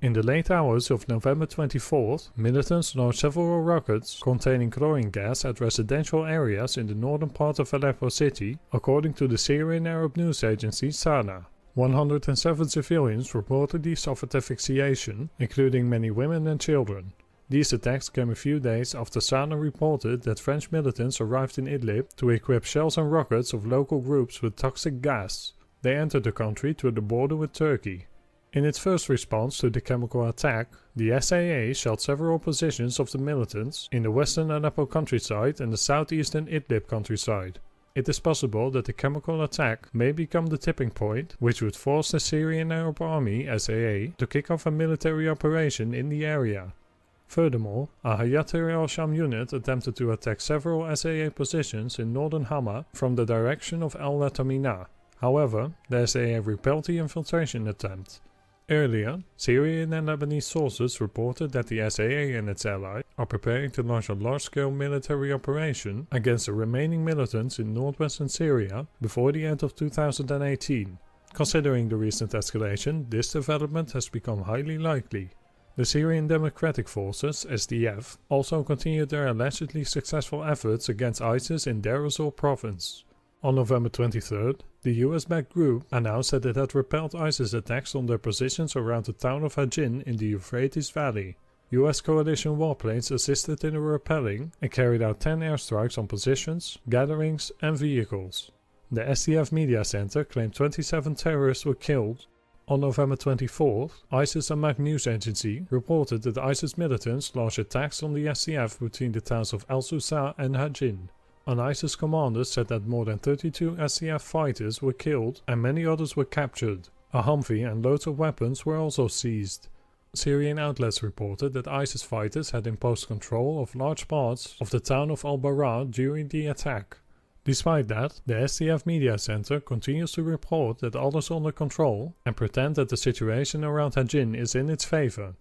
In the late hours of November 24th, militants launched several rockets containing chlorine gas at residential areas in the northern part of Aleppo city, according to the Syrian Arab News Agency SANA. 107 civilians reportedly suffered asphyxiation, including many women and children. These attacks came a few days after SANA reported that French militants arrived in Idlib to equip shells and rockets of local groups with toxic gas. They entered the country through the border with Turkey. In its first response to the chemical attack, the SAA shelled several positions of the militants in the western Aleppo countryside and the southeastern Idlib countryside. It is possible that the chemical attack may become the tipping point which would force the Syrian Arab Army (SAA) to kick off a military operation in the area. Furthermore, a al-Sham unit attempted to attack several SAA positions in northern Hama from the direction of al-Latamina. However, the SAA repelled the infiltration attempt. Earlier, Syrian and Lebanese sources reported that the SAA and its allies are preparing to launch a large-scale military operation against the remaining militants in northwestern Syria before the end of 2018. Considering the recent escalation, this development has become highly likely. The Syrian Democratic Forces (SDF) also continued their allegedly successful efforts against ISIS in Deir ez-Zor province. On November 23rd, the US-backed group announced that it had repelled ISIS attacks on their positions around the town of Hajin in the Euphrates Valley. US coalition warplanes assisted in the repelling and carried out 10 airstrikes on positions, gatherings, and vehicles. The SDF media center claimed 27 terrorists were killed. On November 24th, Syrian News Agency reported that ISIS militants launched attacks on the SDF between the towns of al-Susa and Hajin. An ISIS commander said that more than 32 SDF fighters were killed and many others were captured. A Humvee and loads of weapons were also seized. Syrian outlets reported that ISIS fighters had imposed control of large parts of the town of al-Bara during the attack. Despite that, the SDF media center continues to report that all is under control and pretend that the situation around Hajin is in its favor.